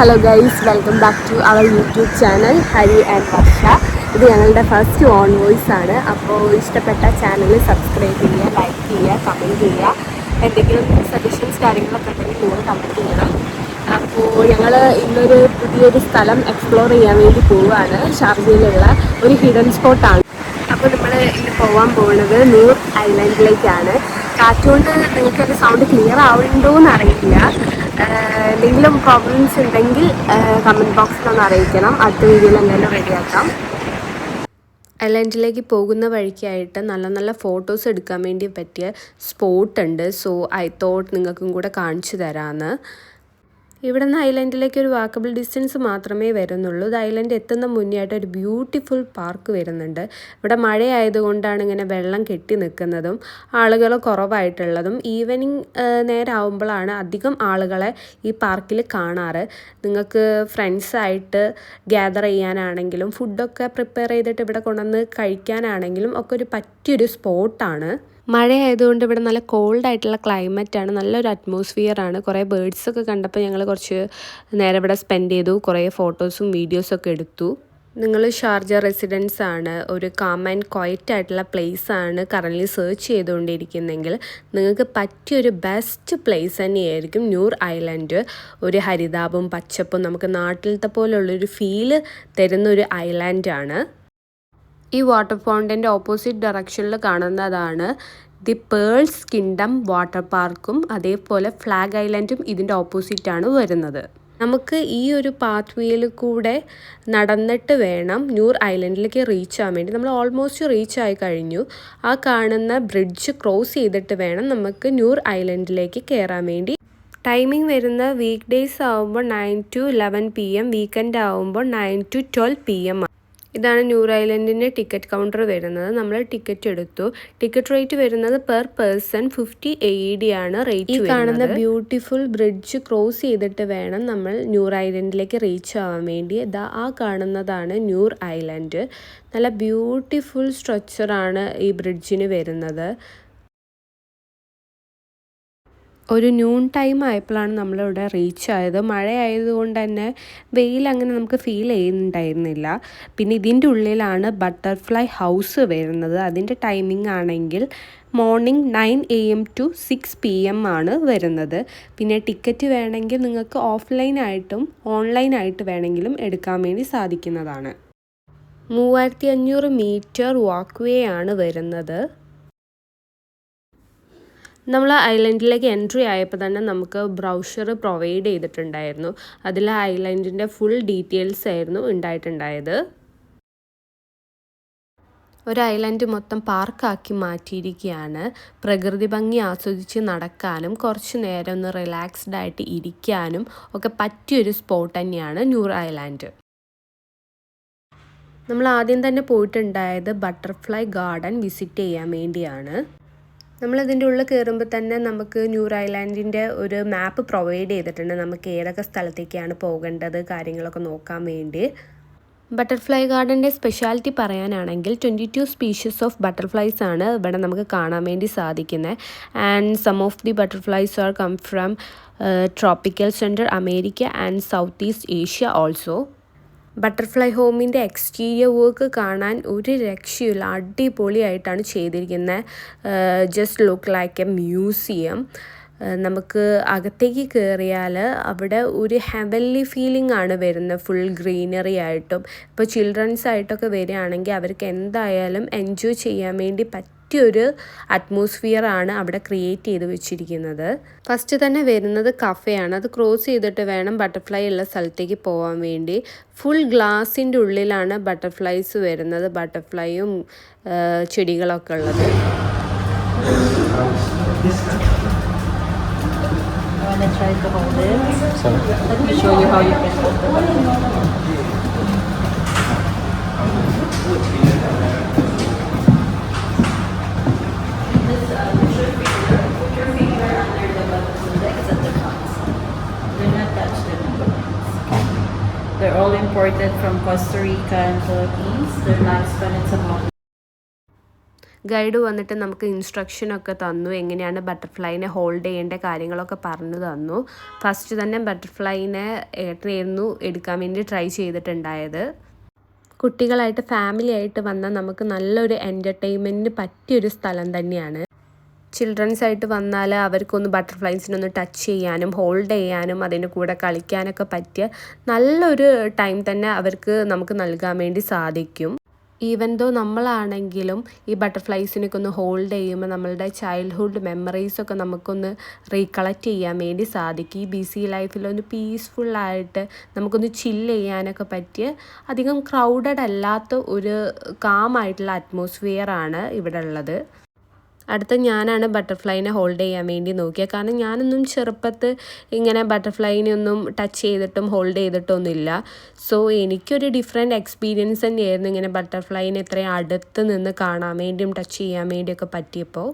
Hello guys, welcome back to our YouTube channel Hari and Varsha. ഇത് ഞങ്ങളുടെ first own voice ആണ്. അപ്പോൾ ഇഷ്ടപ്പെട്ട ചാനൽ സബ്സ്ക്രൈബ് ചെയ്യുക, ലൈക്ക് ചെയ്യുക, കമൻറ്റ് ചെയ്യുക. എന്തെങ്കിലും സജഷൻസ് കാര്യങ്ങളൊക്കെ ഉണ്ടെങ്കിൽ നിങ്ങൾ കമൻറ്റ് ചെയ്യണം. അപ്പോൾ ഞങ്ങൾ ഇന്നൊരു പുതിയൊരു സ്ഥലം എക്സ്പ്ലോർ ചെയ്യാൻ വേണ്ടി പോവുകയാണ്. ഷാർജയിലുള്ള ഒരു ഹിഡൻ സ്പോട്ടാണ്. അപ്പോൾ നമ്മൾ ഇന്ന് പോകാൻ പോകുന്നത് നൂർ ഐലൻഡിലേക്കാണ്. കാറ്റുകൊണ്ട് നിങ്ങൾക്ക് എൻ്റെ സൗണ്ട് ക്ലിയർ ആവുന്നുണ്ടോ എന്ന് അറിയില്ല. എന്തെങ്കിലും പ്രോബ്ലംസ് ഉണ്ടെങ്കിൽ കമൻറ്റ് ബോക്സിലൊന്ന് അറിയിക്കണം. അടുത്ത വീഡിയോയിൽ എന്തായാലും റെഡിയാക്കാം. ഐലൻഡിലേക്ക് പോകുന്ന വഴിക്കായിട്ട് നല്ല നല്ല ഫോട്ടോസ് എടുക്കാൻ വേണ്ടി പറ്റിയ സ്പോട്ട് ഉണ്ട്. സോ ഐ തോട്ട് നിങ്ങൾക്കും കൂടെ കാണിച്ചു തരാമെന്ന്. ഇവിടെ നിന്ന് ഐലൻഡിലേക്ക് ഒരു വാക്കബിൾ ഡിസ്റ്റൻസ് മാത്രമേ വരുന്നുള്ളൂ. ഇത് ഐലൻഡ് എത്തുന്ന മുന്നേ ആയിട്ട് ഒരു ബ്യൂട്ടിഫുൾ പാർക്ക് വരുന്നുണ്ട്. ഇവിടെ മഴയായതുകൊണ്ടാണ് ഇങ്ങനെ വെള്ളം കെട്ടി നിൽക്കുന്നതും ആളുകൾ കുറവായിട്ടുള്ളതും. ഈവനിങ് നേരമാകുമ്പോഴാണ് അധികം ആളുകളെ ഈ പാർക്കിൽ കാണാറ്. നിങ്ങൾക്ക് ഫ്രണ്ട്സായിട്ട് ഗ്യാദർ ചെയ്യാനാണെങ്കിലും ഫുഡൊക്കെ പ്രിപ്പയർ ചെയ്തിട്ട് ഇവിടെ കൊണ്ടുവന്ന് കഴിക്കാനാണെങ്കിലും ഒക്കെ ഒരു പറ്റിയൊരു സ്പോട്ടാണ്. മഴയായതുകൊണ്ട് ഇവിടെ നല്ല കോൾഡ് ആയിട്ടുള്ള ക്ലൈമറ്റാണ്, നല്ലൊരു അറ്റ്മോസ്ഫിയറാണ്. കുറേ ബേർഡ്സൊക്കെ കണ്ടപ്പോൾ ഞങ്ങൾ കുറച്ച് നേരം ഇവിടെ സ്പെൻഡ് ചെയ്തു. കുറേ ഫോട്ടോസും വീഡിയോസൊക്കെ എടുത്തു. നിങ്ങൾ ഷാർജ റെസിഡൻസ് ആണ്, ഒരു കാം ആൻഡ് ക്വയറ്റ് ആയിട്ടുള്ള പ്ലേസ് ആണ് കറൻ്റ്ലി സെർച്ച് ചെയ്തുകൊണ്ടിരിക്കുന്നതെങ്കിൽ നിങ്ങൾക്ക് പറ്റിയൊരു ബെസ്റ്റ് പ്ലേസ് തന്നെയായിരിക്കും നൂർ ഐലൻഡ്. ഒരു ഹരിതാപവും പച്ചപ്പും നമുക്ക് നാട്ടിലത്തെ പോലുള്ളൊരു ഫീല് തരുന്നൊരു ഐലൻഡാണ്. ഈ വാട്ടർ ഫൗണ്ടൻ്റെ ഓപ്പോസിറ്റ് ഡയറക്ഷനിൽ കാണുന്നതാണ് ദി പേൾസ് കിങ്ഡം വാട്ടർ പാർക്കും. അതേപോലെ ഫ്ലാഗ് ഐലൻഡും ഇതിൻ്റെ ഓപ്പോസിറ്റാണ് വരുന്നത്. നമുക്ക് ഈ ഒരു പാത്ത് വേയിൽ കൂടെ നടന്നിട്ട് വേണം നൂർ ഐലൻഡിലേക്ക് റീച്ച് ആവാൻ വേണ്ടി. നമ്മൾ ഓൾമോസ്റ്റ് റീച്ച് ആയി കഴിഞ്ഞു. ആ കാണുന്ന ബ്രിഡ്ജ് ക്രോസ് ചെയ്തിട്ട് വേണം നമുക്ക് നൂർ ഐലൻഡിലേക്ക് കയറാൻ വേണ്ടി. ടൈമിംഗ് വരുന്ന വീക്ക് ഡേയ്സ് ആകുമ്പോൾ 9 to 11 PM, വീക്കെൻഡ് ആകുമ്പോൾ 9 to 12 PM. ഇതാണ് നൂർ ഐലൻഡിൻ്റെ ടിക്കറ്റ് കൗണ്ടർ വരുന്നത്. നമ്മൾ ടിക്കറ്റ് എടുത്തു. ടിക്കറ്റ് റേറ്റ് വരുന്നത് പെർ പേഴ്സൺ 50 AED ആണ് റേറ്റ്. ഈ കാണുന്ന ബ്യൂട്ടിഫുൾ ബ്രിഡ്ജ് ക്രോസ് ചെയ്തിട്ട് വേണം നമ്മൾ നൂർ ഐലൻഡിലേക്ക് റീച്ച് ആവാൻ വേണ്ടി. ആ കാണുന്നതാണ് നൂർ ഐലൻഡ്. നല്ല ബ്യൂട്ടിഫുൾ സ്ട്രക്ചറാണ് ഈ ബ്രിഡ്ജിന് വരുന്നത്. ഒരു നൂൺ ടൈം ആയപ്പോഴാണ് നമ്മളിവിടെ റീച്ച് ആയത്. മഴ ആയതുകൊണ്ട് തന്നെ വെയിൽ അങ്ങനെ നമുക്ക് ഫീൽ ചെയ്യുന്നുണ്ടായിരുന്നില്ല. പിന്നെ ഇതിൻ്റെ ഉള്ളിലാണ് ബട്ടർഫ്ലൈ ഹൗസ് വരുന്നത്. അതിൻ്റെ ടൈമിംഗ് ആണെങ്കിൽ മോർണിംഗ് 9 AM to 6 PM ആണ് വരുന്നത്. പിന്നെ ടിക്കറ്റ് വേണമെങ്കിൽ നിങ്ങൾക്ക് ഓഫ്ലൈനായിട്ടും ഓൺലൈനായിട്ട് വേണമെങ്കിലും എടുക്കാൻ വേണ്ടി സാധിക്കുന്നതാണ്. 3500 മീറ്റർ വാക്ക് വേ ആണ് വരുന്നത്. നമ്മൾ ഐലൻഡിലേക്ക് എൻട്രി ആയപ്പോൾ തന്നെ നമുക്ക് ബ്രൗഷർ പ്രൊവൈഡ് ചെയ്തിട്ടുണ്ടായിരുന്നു. അതിൽ ഐലൻഡിൻ്റെ ഫുൾ ഡീറ്റെയിൽസ് ആയിരുന്നു ഉണ്ടായിട്ടുണ്ടായത്. ഒരു ഐലൻഡ് മൊത്തം പാർക്കാക്കി മാറ്റിയിരിക്കുകയാണ്. പ്രകൃതി ഭംഗി ആസ്വദിച്ച് നടക്കാനും കുറച്ച് നേരം ഒന്ന് റിലാക്സ്ഡ് ആയിട്ട് ഇരിക്കാനും ഒക്കെ പറ്റിയൊരു സ്പോട്ട് തന്നെയാണ് നൂർ ഐലൻഡ്. നമ്മൾ ആദ്യം തന്നെ പോയിട്ടുണ്ടായത് ബട്ടർഫ്ലൈ ഗാർഡൻ വിസിറ്റ് ചെയ്യാൻ വേണ്ടിയാണ്. നമ്മളതിൻ്റെ ഉള്ളിൽ കയറുമ്പോൾ തന്നെ നമുക്ക് നൂർ ഐലൻഡിൻ്റെ ഒരു മാപ്പ് പ്രൊവൈഡ് ചെയ്തിട്ടുണ്ട്. നമുക്ക് ഏതൊക്കെ സ്ഥലത്തേക്കാണ് പോകേണ്ടത് കാര്യങ്ങളൊക്കെ നോക്കാൻ വേണ്ടി. ബട്ടർഫ്ലൈ ഗാർഡൻ്റെ സ്പെഷ്യാലിറ്റി പറയാനാണെങ്കിൽ 22 സ്പീഷീസ് ഓഫ് ബട്ടർഫ്ലൈസ് ആണ് ഇവിടെ നമുക്ക് കാണാൻ വേണ്ടി സാധിക്കുന്നത്. And some of the butterflies are come from tropical centre America and South East Asia also. Butterfly ഹോമിൻ്റെ എക്സ്റ്റീരിയർ വർക്ക് കാണാൻ ഒരു രക്ഷയില്ല, അടിപൊളിയായിട്ടാണ് ചെയ്തിരിക്കുന്നത്. Just look like a museum. നമുക്ക് അകത്തേക്ക് കയറിയാൽ അവിടെ ഒരു ഹെവൻലി ഫീലിംഗ് ആണ് വരുന്നത്. ഫുൾ ഗ്രീനറി ആയിട്ടും ഇപ്പോൾ ചിൽഡ്രൻസ് ആയിട്ടൊക്കെ വരികയാണെങ്കിൽ അവർക്ക് എന്തായാലും എൻജോയ് ചെയ്യാൻ വേണ്ടി പറ്റിയൊരു അറ്റ്മോസ്ഫിയറാണ് അവിടെ ക്രിയേറ്റ് ചെയ്ത് വെച്ചിരിക്കുന്നത്. ഫസ്റ്റ് തന്നെ വരുന്നത് കഫേയാണ്. അത് ക്രോസ് ചെയ്തിട്ട് വേണം ബട്ടർഫ്ലൈ ഉള്ള സ്ഥലത്തേക്ക് പോകാൻ വേണ്ടി. ഫുൾ ഗ്ലാസിൻ്റെ ഉള്ളിലാണ് ബട്ടർഫ്ലൈസ് വരുന്നത്. ബട്ടർഫ്ലൈയും ചെടികളൊക്കെ ഉള്ളത്. I want to try to hold it. Let me show you how you can hold the butterfly. Put your finger under the butterfly legs at the tops. Do not touch them. They're all imported from Costa Rica and Philippines. Their lifespan is about guide വന്നിട്ട് നമുക്ക് ഇൻസ്ട്രക്ഷനൊക്കെ തന്നു, എങ്ങനെയാണ് ബട്ടർഫ്ലൈനെ hold ചെയ്യേണ്ട കാര്യങ്ങളൊക്കെ പറഞ്ഞു തന്നു. First തന്നെ ബട്ടർഫ്ലൈനെ ഏട്ടനായിരുന്നു എടുക്കാൻ വേണ്ടി ട്രൈ ചെയ്തിട്ടുണ്ടായത്. കുട്ടികളായിട്ട് ഫാമിലി ആയിട്ട് വന്നാൽ നമുക്ക് നല്ലൊരു എൻ്റർടൈൻമെൻറ്റിന് പറ്റിയൊരു സ്ഥലം തന്നെയാണ്. ചിൽഡ്രൻസ് ആയിട്ട് വന്നാൽ അവർക്കൊന്ന് ബട്ടർഫ്ലൈസിനൊന്ന് ടച്ച് ചെയ്യാനും ഹോൾഡ് ചെയ്യാനും അതിൻ്റെ കൂടെ കളിക്കാനൊക്കെ പറ്റിയ നല്ലൊരു ടൈം തന്നെ അവർക്ക് നമുക്ക് നൽകാൻ വേണ്ടി സാധിക്കും. ഈവൻ ദോ നമ്മളാണെങ്കിലും ഈ ബട്ടർഫ്ലൈസിനൊക്കെ ഒന്ന് ഹോൾഡ് ചെയ്യുമ്പോൾ നമ്മളുടെ ചൈൽഡ്ഹുഡ് മെമ്മറീസൊക്കെ നമുക്കൊന്ന് റീകളക്ട് ചെയ്യാൻ വേണ്ടി സാധിക്കും. ഈ ബിസി ലൈഫിലൊന്ന് പീസ്ഫുള്ളായിട്ട് നമുക്കൊന്ന് ചില്ല് ചെയ്യാനൊക്കെ പറ്റിയ അധികം ക്രൗഡഡ് അല്ലാത്ത ഒരു കാമായിട്ടുള്ള അറ്റ്മോസ്ഫിയറാണ് ഇവിടെ ഉള്ളത്. അടുത്ത ഞാനാണ് ബട്ടർഫ്ലൈനെ ഹോൾഡ് ചെയ്യാൻ വേണ്ടി നോക്കിയത്. കാരണം ഞാനൊന്നും ചെറുപ്പത്ത് ഇങ്ങനെ ബട്ടർഫ്ലൈനെ ഒന്നും ടച്ച് ചെയ്തിട്ടും ഹോൾഡ് ചെയ്തിട്ടൊന്നുമില്ല. സോ എനിക്കൊരു ഡിഫറെൻറ്റ് എക്സ്പീരിയൻസ് തന്നെയായിരുന്നു ഇങ്ങനെ ബട്ടർഫ്ലൈനെ ഇത്രയും അടുത്ത് നിന്ന് കാണാൻ വേണ്ടിയും ടച്ച് ചെയ്യാൻ വേണ്ടിയൊക്കെ പറ്റിയപ്പോൾ.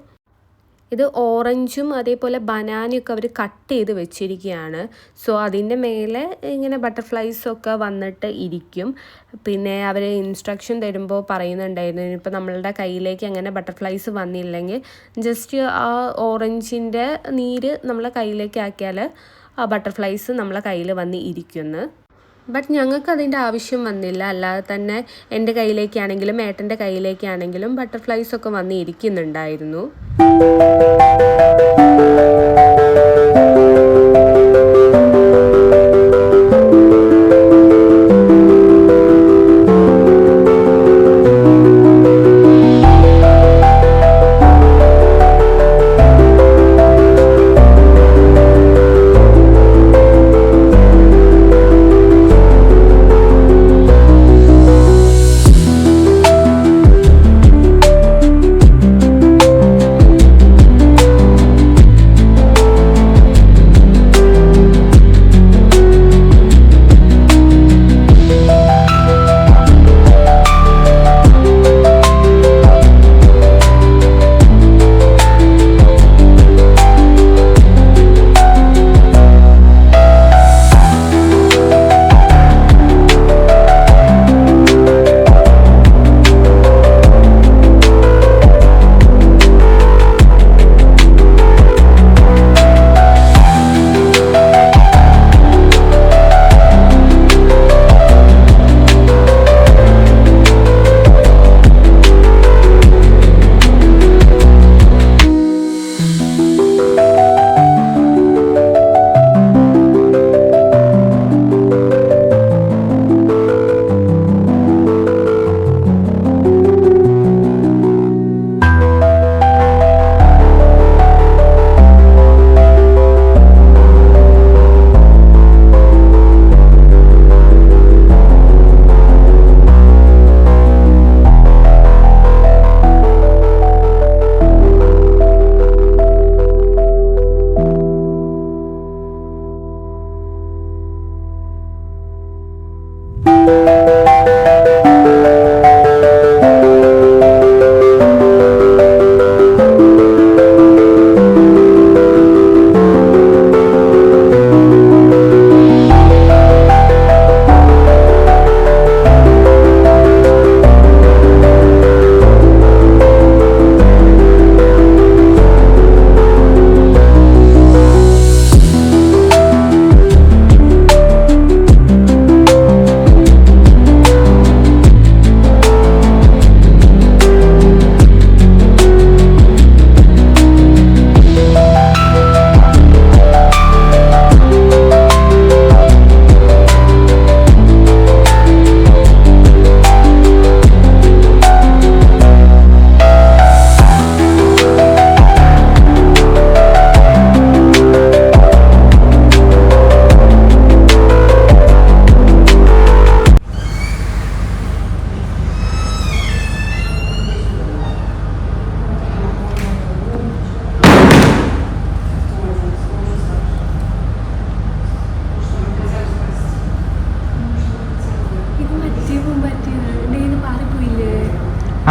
ഇത് ഓറഞ്ചും അതേപോലെ ബനാനയൊക്കെ അവർ കട്ട് ചെയ്ത് വെച്ചിരിക്കുകയാണ്. സോ അതിൻ്റെ മേലെ ഇങ്ങനെ ബട്ടർഫ്ലൈസൊക്കെ വന്നിട്ട് ഇരിക്കും. പിന്നെ അവർ ഇൻസ്ട്രക്ഷൻ തരുമ്പോൾ പറയുന്നുണ്ടായിരുന്നു, ഇപ്പോൾ നമ്മളുടെ കയ്യിലേക്ക് അങ്ങനെ ബട്ടർഫ്ലൈസ് വന്നില്ലെങ്കിൽ ജസ്റ്റ് ആ ഓറഞ്ചിൻ്റെ നീര് നമ്മളെ കയ്യിലേക്ക് ആക്കിയാൽ ആ ബട്ടർഫ്ലൈസ് നമ്മളെ കയ്യിൽ വന്ന് ഇരിക്കുന്നു. ബട്ട് ഞങ്ങൾക്ക് അതിൻ്റെ ആവശ്യം വന്നില്ല. അല്ലാതെ തന്നെ എൻ്റെ കയ്യിലേക്കാണെങ്കിലും ഏട്ടൻ്റെ കയ്യിലേക്കാണെങ്കിലും ബട്ടർഫ്ലൈസൊക്കെ വന്ന് ഇരിക്കുന്നുണ്ടായിരുന്നു.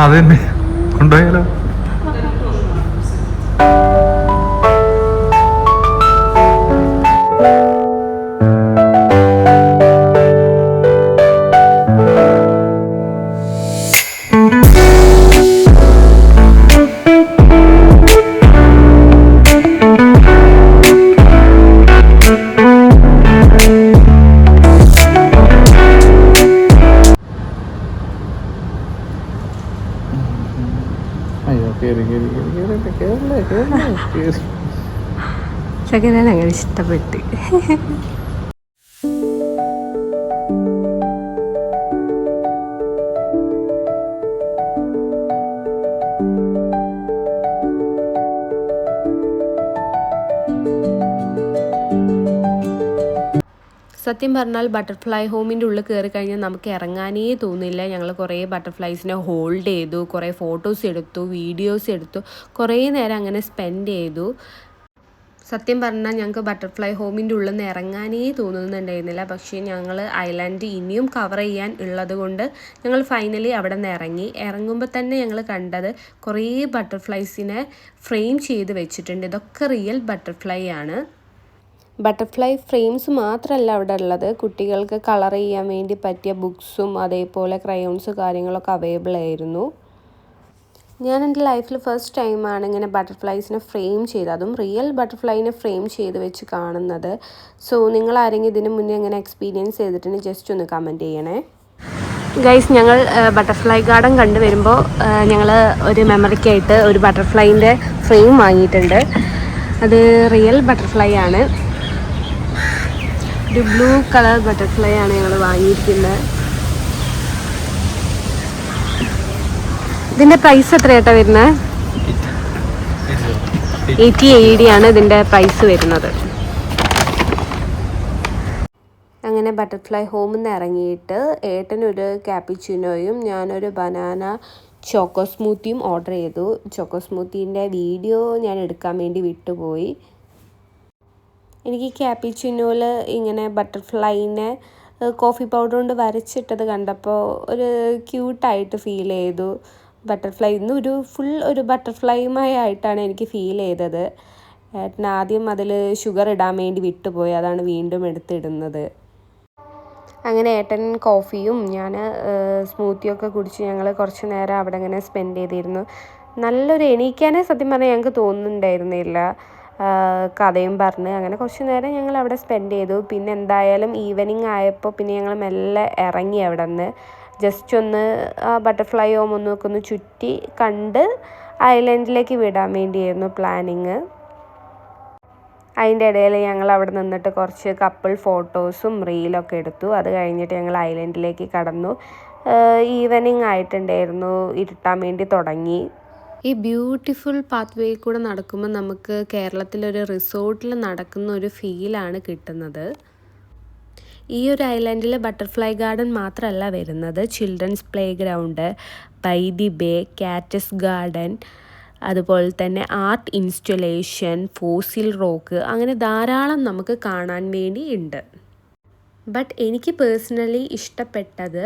അത് തന്നെ കൊണ്ടുപോയാലോ? ചെക്കനാണ് അങ്ങനെ ഇഷ്ടപ്പെട്ട്. സത്യം പറഞ്ഞാൽ ബട്ടർഫ്ലൈ ഹോമിൻ്റെ ഉള്ളിൽ കയറി കഴിഞ്ഞാൽ നമുക്ക് ഇറങ്ങാനേ തോന്നില്ല. ഞങ്ങൾ കുറേ ബട്ടർഫ്ലൈസിനെ ഹോൾഡ് ചെയ്തു, കുറേ ഫോട്ടോസ് എടുത്തു, വീഡിയോസ് എടുത്തു, കുറേ നേരം അങ്ങനെ സ്പെൻഡ് ചെയ്തു. സത്യം പറഞ്ഞാൽ ഞങ്ങൾക്ക് ബട്ടർഫ്ലൈ ഹോമിൻ്റെ ഉള്ളിൽ നിന്ന് ഇറങ്ങാനേ തോന്നുന്നുണ്ടായിരുന്നില്ല. പക്ഷേ ഞങ്ങൾ ഐലാൻഡ് ഇനിയും കവർ ചെയ്യാൻ ഉള്ളത് കൊണ്ട് ഞങ്ങൾ ഫൈനലി അവിടെ നിന്ന് ഇറങ്ങുമ്പോൾ തന്നെ ഞങ്ങൾ കണ്ടത് കുറേ ബട്ടർഫ്ലൈസിനെ ഫ്രെയിം ചെയ്ത് വെച്ചിട്ടുണ്ട്. ഇതൊക്കെ റിയൽ ബട്ടർഫ്ലൈ ആണ്. ബട്ടർഫ്ലൈ ഫ്രെയിംസ് മാത്രമല്ല അവിടെ ഉള്ളത്, കുട്ടികൾക്ക് കളർ ചെയ്യാൻ വേണ്ടി പറ്റിയ ബുക്സും അതേപോലെ ക്രയോൺസ് കാര്യങ്ങളൊക്കെ അവൈലബിൾ ആയിരുന്നു. ഞാൻ എൻ്റെ ലൈഫിൽ ഫസ്റ്റ് ടൈമാണ് ഇങ്ങനെ ബട്ടർഫ്ലൈസിനെ ഫ്രെയിം ചെയ്ത്, അതും റിയൽ ബട്ടർഫ്ലൈനെ ഫ്രെയിം ചെയ്ത് വെച്ച് കാണുന്നത്. സോ നിങ്ങൾ ആരെങ്കിലും ഇതിന് മുന്നേ അങ്ങനെ എക്സ്പീരിയൻസ് ചെയ്തിട്ടുണ്ടെങ്കിൽ ജസ്റ്റ് ഒന്ന് കമൻറ്റ് ചെയ്യണേ. ഗൈസ്, ഞങ്ങൾ ബട്ടർഫ്ലൈ ഗാർഡൻ കണ്ടു വരുമ്പോൾ ഞങ്ങൾ ഒരു മെമ്മറിക്കായിട്ട് ഒരു ബട്ടർഫ്ലൈൻ്റെ ഫ്രെയിം വാങ്ങിയിട്ടുണ്ട്. അത് റിയൽ ബട്ടർഫ്ലൈ ആണ്. ഒരു ബ്ലൂ കളർ ബട്ടർഫ്ലൈ ആണ് ഞങ്ങൾ വാങ്ങിയിരിക്കുന്നത്. ഇതിൻ്റെ പ്രൈസ് എത്രയായിട്ടാ വരുന്നത്? 80 AED ആണ് ഇതിൻ്റെ പ്രൈസ് വരുന്നത്. അങ്ങനെ ബട്ടർഫ്ലൈ ഹോമിൽ നിന്ന് ഇറങ്ങിയിട്ട് ഏട്ടനൊരു ക്യാപ്പിച്ചിനോയും ഞാനൊരു ബനാന ചോക്കോ സ്മൂത്തിയും ഓർഡർ ചെയ്തു. ചോക്കോ സ്മൂത്തീൻ്റെ വീഡിയോ ഞാൻ എടുക്കാൻ വേണ്ടി വിട്ടുപോയി. എനിക്ക് ക്യാപ്പിച്ചിനോയിൽ ഇങ്ങനെ ബട്ടർഫ്ലൈനെ കോഫി പൗഡർ കൊണ്ട് വരച്ചിട്ടത് കണ്ടപ്പോൾ ഒരു ക്യൂട്ടായിട്ട് ഫീൽ ചെയ്തു. ബട്ടർഫ്ലൈ ഇന്ന് ഫുൾ ഒരു ബട്ടർഫ്ലൈയുമായിട്ടാണ് എനിക്ക് ഫീൽ ചെയ്തത്. ഏട്ടൻ ആദ്യം അതിൽ ഷുഗർ ഇടാൻ വേണ്ടി വിട്ടുപോയി, അതാണ് വീണ്ടും എടുത്തിടുന്നത്. അങ്ങനെ ഏട്ടൻ കോഫിയും ഞാൻ സ്മൂത്തിയൊക്കെ കുടിച്ച് ഞങ്ങൾ കുറച്ച് നേരം അവിടെ ഇങ്ങനെ സ്പെൻഡ് ചെയ്തിരുന്നു. നല്ലൊരു എണീക്കാനേ സത്യം പറഞ്ഞാൽ ഞങ്ങൾക്ക് തോന്നുന്നുണ്ടായിരുന്നില്ല. കഥയും പറഞ്ഞ് അങ്ങനെ കുറച്ച് നേരം ഞങ്ങൾ അവിടെ സ്പെൻഡ് ചെയ്തു. പിന്നെ എന്തായാലും ഈവനിങ് ആയപ്പോൾ പിന്നെ ഞങ്ങൾ മെല്ലെ ഇറങ്ങി അവിടെ നിന്ന്. ജസ്റ്റ് ഒന്ന് ആ ബട്ടർഫ്ലൈ ഹോം ഒന്ന് ചുറ്റി കണ്ട് ഐലൻഡിലേക്ക് വിടാൻ വേണ്ടിയായിരുന്നു പ്ലാനിങ്. അതിൻ്റെ ഇടയിൽ ഞങ്ങൾ അവിടെ നിന്നിട്ട് കുറച്ച് കപ്പിൾ ഫോട്ടോസും റീലൊക്കെ എടുത്തു. അത് കഴിഞ്ഞിട്ട് ഞങ്ങൾ ഐലൻഡിലേക്ക് കടന്നു. ഈവനിങ് ആയിട്ടുണ്ടായിരുന്നു, ഇരുട്ടാൻ വേണ്ടി തുടങ്ങി. ഈ ബ്യൂട്ടിഫുൾ പാത്ത് വേയിൽ കൂടെ നടക്കുമ്പോൾ നമുക്ക് കേരളത്തിലൊരു റിസോർട്ടിൽ നടക്കുന്ന ഒരു ഫീലാണ് കിട്ടുന്നത്. ഈ ഒരു ഐലൻഡിൽ ബട്ടർഫ്ലൈ ഗാർഡൻ മാത്രമല്ല വരുന്നത്, children's playground, by the bay, cactus garden, അതുപോലെ തന്നെ ആർട്ട് ഇൻസ്റ്റലേഷൻ, ഫോസിൽ റോക്ക്, അങ്ങനെ ധാരാളം നമുക്ക് കാണാൻ വേണ്ടി ഉണ്ട്. ബട്ട് എനിക്ക് പേഴ്സണലി ഇഷ്ടപ്പെട്ടത്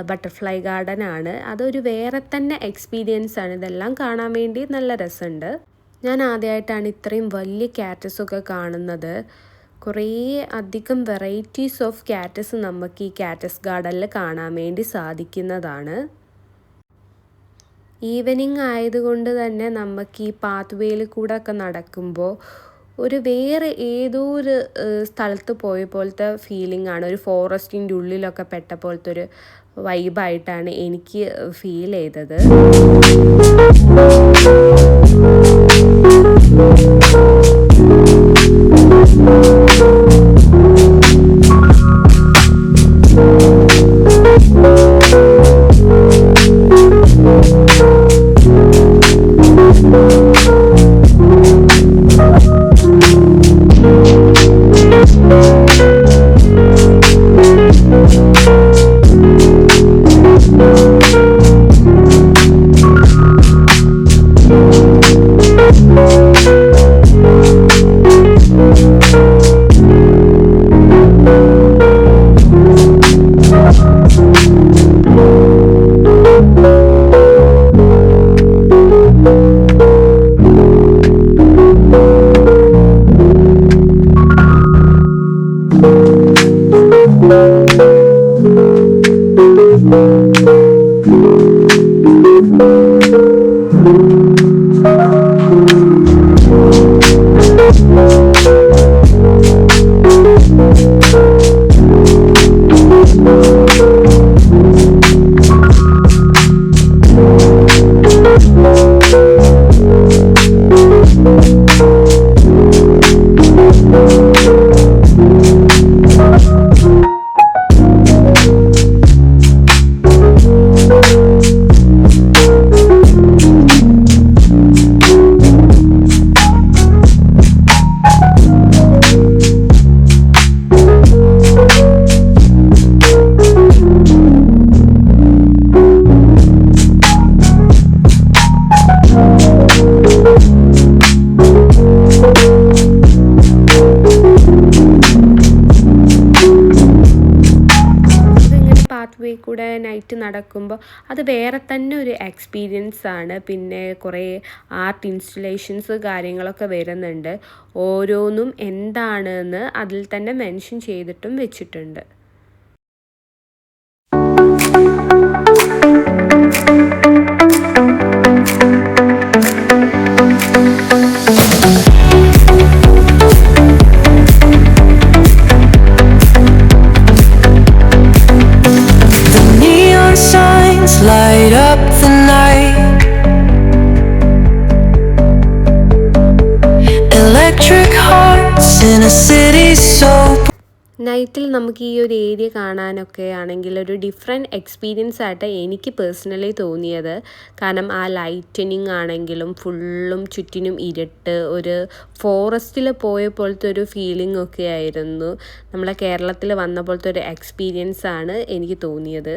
ബട്ടർഫ്ലൈ ഗാർഡൻ ആണ്. അതൊരു വേറെ തന്നെ എക്സ്പീരിയൻസ് ആണ്. ഇതെല്ലാം കാണാൻ വേണ്ടി നല്ല രസമുണ്ട്. ഞാൻ ആദ്യമായിട്ടാണ് ഇത്രയും വലിയ കാറ്റസൊക്കെ കാണുന്നത്. കുറേ അധികം വെറൈറ്റീസ് ഓഫ് കാറ്റസ് നമുക്ക് ഈ കാറ്റസ് ഗാർഡനിൽ കാണാൻ വേണ്ടി സാധിക്കുന്നതാണ്. ഈവനിങ് ആയതുകൊണ്ട് തന്നെ നമുക്ക് ഈ പാത്ത് വേയിൽ കൂടെ ഒക്കെ നടക്കുമ്പോൾ ഒരു വേറെ ഏതോ ഒരു സ്ഥലത്ത് പോയ പോലത്തെ ഫീലിംഗ് ആണ്. ഒരു ഫോറസ്റ്റിൻ്റെ ഉള്ളിലൊക്കെ പെട്ട പോലത്തെ ഒരു വൈബായിട്ടാണ് എനിക്ക് ഫീൽ ചെയ്തത്. കൂടെ നൈറ്റ് നടക്കുമ്പോൾ അത് വേറെ തന്നെ ഒരു എക്സ്പീരിയൻസ് ആണ്. പിന്നെ കുറേ ആർട്ട് ഇൻസ്റ്റലേഷൻസ് കാര്യങ്ങളൊക്കെ വരുന്നുണ്ട്. ഓരോന്നും എന്താണെന്ന് അതിൽ തന്നെ മെൻഷൻ ചെയ്തിട്ടും വെച്ചിട്ടുണ്ട്. Light up the night, electric hearts in a city so. നൈറ്റിൽ നമുക്ക് ഈ ഒരു ഏരിയ കാണാനൊക്കെ ആണെങ്കിൽ ഒരു ഡിഫറെൻറ്റ് എക്സ്പീരിയൻസ് ആയിട്ട് എനിക്ക് പേഴ്സണലി തോന്നിയത്. കാരണം ആ ലൈറ്റനിങ് ആണെങ്കിലും ഫുള്ളും ചുറ്റിനും ഇരുട്ട്, ഒരു ഫോറസ്റ്റിൽ പോയ പോലത്തെ ഒരു ഫീലിംഗ് ഒക്കെ ആയിരുന്നു. നമ്മളെ കേരളത്തിൽ വന്ന പോലത്തെ ഒരു എക്സ്പീരിയൻസ് ആണ് എനിക്ക് തോന്നിയത്.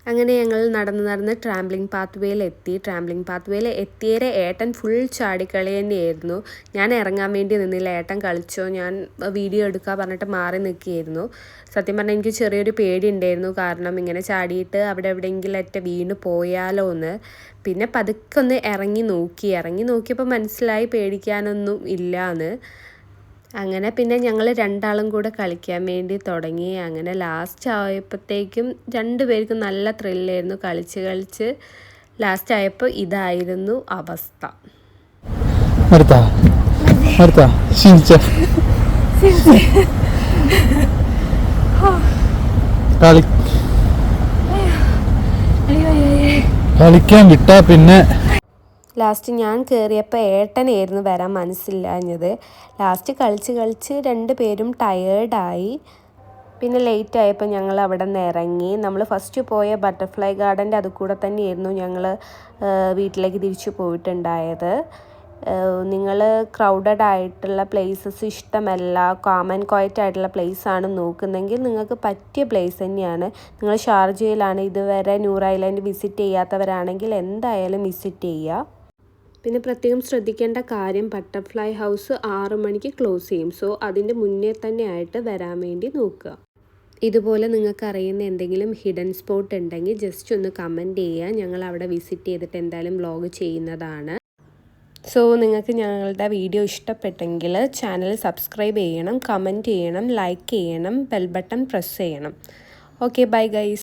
അങ്ങനെ ഞങ്ങൾ നടന്ന് ട്രാംപ്ലിംഗ് പാത്ത് വേയിൽ എത്തിയേരെ ഏട്ടൻ ഫുൾ ചാടിക്കളി തന്നെയായിരുന്നു. ഞാൻ ഇറങ്ങാൻ വേണ്ടി നിന്നില്ല. ഏട്ടൻ കളിച്ചോ, ഞാൻ വീഡിയോ എടുക്കാൻ പറഞ്ഞിട്ട് മാറി നിൽക്കുകയായിരുന്നു. സത്യം പറഞ്ഞാൽ എനിക്ക് ചെറിയൊരു പേടി ഉണ്ടായിരുന്നു. കാരണം ഇങ്ങനെ ചാടിയിട്ട് അവിടെ എവിടെയെങ്കിലും വീണ് പോയാലോ എന്ന്. പിന്നെ പതുക്കെ ഒന്ന് ഇറങ്ങി നോക്കിയപ്പോൾ മനസ്സിലായി പേടിക്കാനൊന്നും ഇല്ലയെന്ന്. അങ്ങനെ പിന്നെ ഞങ്ങൾ രണ്ടാളും കൂടെ കളിക്കാൻ വേണ്ടി തുടങ്ങി. അങ്ങനെ ലാസ്റ്റ് ആയപ്പോഴത്തേക്കും രണ്ടുപേർക്കും നല്ല ത്രില്ലായിരുന്നു. കളിച്ച് ലാസ്റ്റ് ആയപ്പോൾ ഇതായിരുന്നു അവസ്ഥ. കളിക്കാൻ വിട്ടാ പിന്നെ ലാസ്റ്റ് ഞാൻ കയറിയപ്പോൾ ഏട്ടനായിരുന്നു വരാൻ മനസ്സില്ലാഞ്ഞത്. ലാസ്റ്റ് കളിച്ച് രണ്ടുപേരും ടയേർഡായി. പിന്നെ ലേറ്റ് ആയപ്പോൾ ഞങ്ങൾ അവിടെ നിന്ന് ഇറങ്ങി. നമ്മൾ ഫസ്റ്റ് പോയ ബട്ടർഫ്ലൈ ഗാർഡൻ്റെ അത് കൂടെ തന്നെയായിരുന്നു ഞങ്ങൾ വീട്ടിലേക്ക് തിരിച്ചു പോയിട്ടുണ്ടായത്. നിങ്ങൾ ക്രൗഡഡ് ആയിട്ടുള്ള പ്ലേസസ് ഇഷ്ടമല്ല, കാം ആൻഡ് ക്വയറ്റ് ആയിട്ടുള്ള പ്ലേസാണ് നോക്കുന്നതെങ്കിൽ നിങ്ങൾക്ക് പറ്റിയ പ്ലേസ് തന്നെയാണ്. നിങ്ങൾ ഷാർജയിലാണ് ഇതുവരെ നൂർ ഐലൻഡ് വിസിറ്റ് ചെയ്യാത്തവരാണെങ്കിൽ എന്തായാലും വിസിറ്റ് ചെയ്യുക. പിന്നെ പ്രത്യേകം ശ്രദ്ധിക്കേണ്ട കാര്യം, ബട്ടർഫ്ലൈ ഹൗസ് 6 മണിക്ക് ക്ലോസ് ചെയ്യും. സോ അതിൻ്റെ മുന്നേ തന്നെ ആയിട്ട് വരാൻ വേണ്ടി നോക്കുക. ഇതുപോലെ നിങ്ങൾക്ക് അറിയുന്ന എന്തെങ്കിലും ഹിഡൻ സ്പോട്ട് ഉണ്ടെങ്കിൽ ജസ്റ്റ് ഒന്ന് കമൻറ്റ് ചെയ്യുക. ഞങ്ങൾ അവിടെ വിസിറ്റ് ചെയ്തിട്ട് എന്തായാലും വ്ളോഗ് ചെയ്യുന്നതാണ്. സോ നിങ്ങൾക്ക് ഞങ്ങളുടെ വീഡിയോ ഇഷ്ടപ്പെട്ടെങ്കിൽ ചാനൽ സബ്സ്ക്രൈബ് ചെയ്യണം, കമൻറ്റ് ചെയ്യണം, ലൈക്ക് ചെയ്യണം, ബെൽ ബട്ടൺ പ്രസ് ചെയ്യണം. Okay, bye guys.